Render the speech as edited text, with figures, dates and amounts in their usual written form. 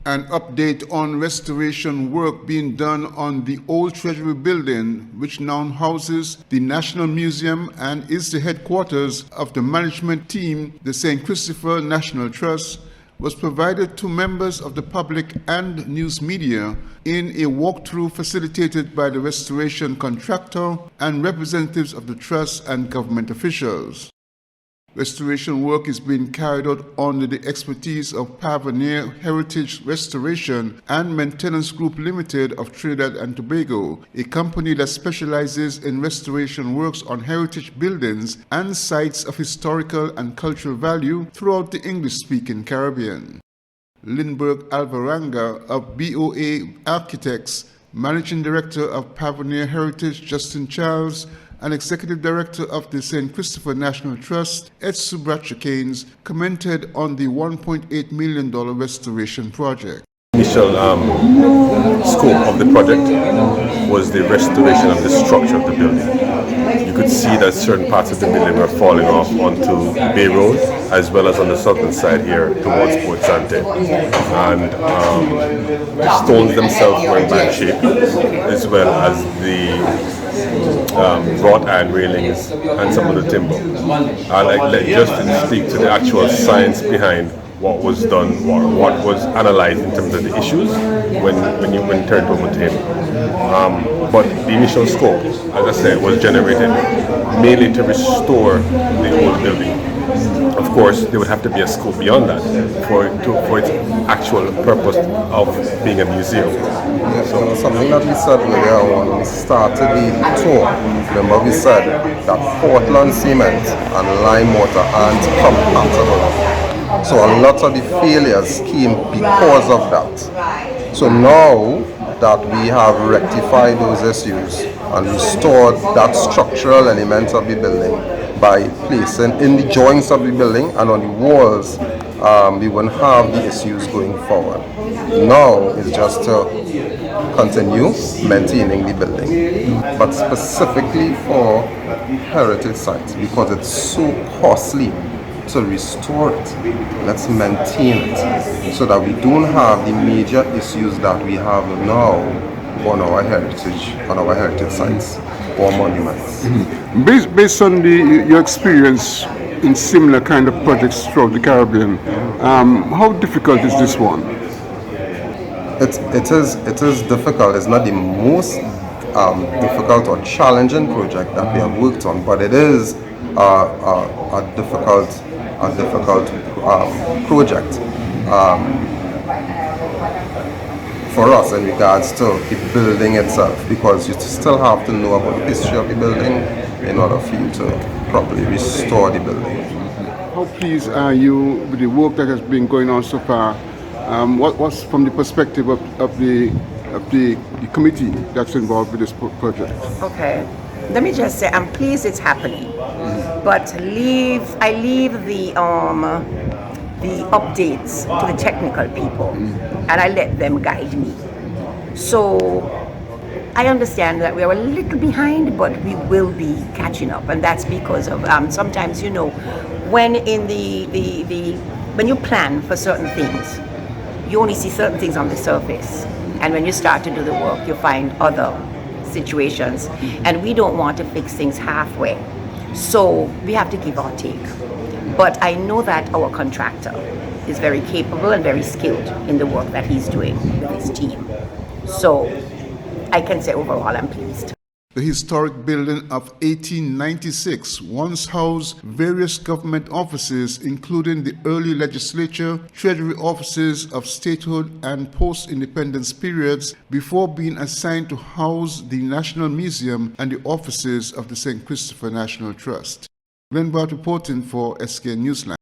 An update on restoration work being done on the old Treasury building, which now houses the National Museum and is the headquarters of the management team, the St. Christopher National Trust, was provided to members of the public and news media in a walkthrough facilitated by the restoration contractor and representatives of the trust and government officials. Restoration work is being carried out under the expertise of Pioneer Heritage Restoration and Maintenance Group Limited of Trinidad and Tobago, a company that specializes in restoration works on heritage buildings and sites of historical and cultural value throughout the English-speaking Caribbean. Lindbergh Alvaranga of BOA Architects, Managing Director of Pioneer Heritage Justin Charles, and Executive Director of the St. Christopher National Trust, Ed Subracha-Keynes, commented on the $1.8 million restoration project. Initial scope of the project was the restoration of the structure of the building. You could see that certain parts of the building were falling off onto Bay Road, as well as on the southern side here towards Port Sante. And the stones themselves were in bad shape, as well as the wrought iron railings and some of the timber. I'll let Justin speak to the actual science behind what was done, what was analyzed in terms of the issues when turned over to him. But the initial scope, as I said, was generated mainly to restore the old building. Of course, there would have to be a scope beyond that for its actual purpose of being a museum. So something that we said earlier on when we started the tour, remember we said that Portland cement and lime mortar aren't compatible. So a lot of the failures came because of that. So now that we have rectified those issues and restored that structural element of the building by placing in the joints of the building and on the walls, we won't have the issues going forward. Now it's just to continue maintaining the building, but specifically for heritage sites, because it's so costly to restore it, let's maintain it so that we don't have the major issues that we have now on our heritage sites or monuments. Mm-hmm. Based on your experience in similar kind of projects throughout the Caribbean, how difficult is this one? It is difficult. It's not the most difficult or challenging project that we have worked on, but it is a difficult project for us in regards to the building itself, because you still have to know about the history of the building in order for you to properly restore the building. How pleased are you with the work that has been going on so far? What's from the perspective of the committee that's involved with this project? Okay, let me just say I'm pleased it's happening, but I leave the updates to the technical people, and I let them guide me. So I understand that we are a little behind, but we will be catching up, and that's because of sometimes, you know, when in when you plan for certain things, you only see certain things on the surface, and when you start to do the work, you find other situations, and we don't want to fix things halfway. So we have to give our take. But I know that our contractor is very capable and very skilled in the work that he's doing with his team. So I can say overall I'm pleased. The historic building of 1896 once housed various government offices, including the early legislature, treasury offices of statehood and post-independence periods, before being assigned to house the National Museum and the offices of the St. Christopher National Trust. Glenn Bart reporting for SK Newsline.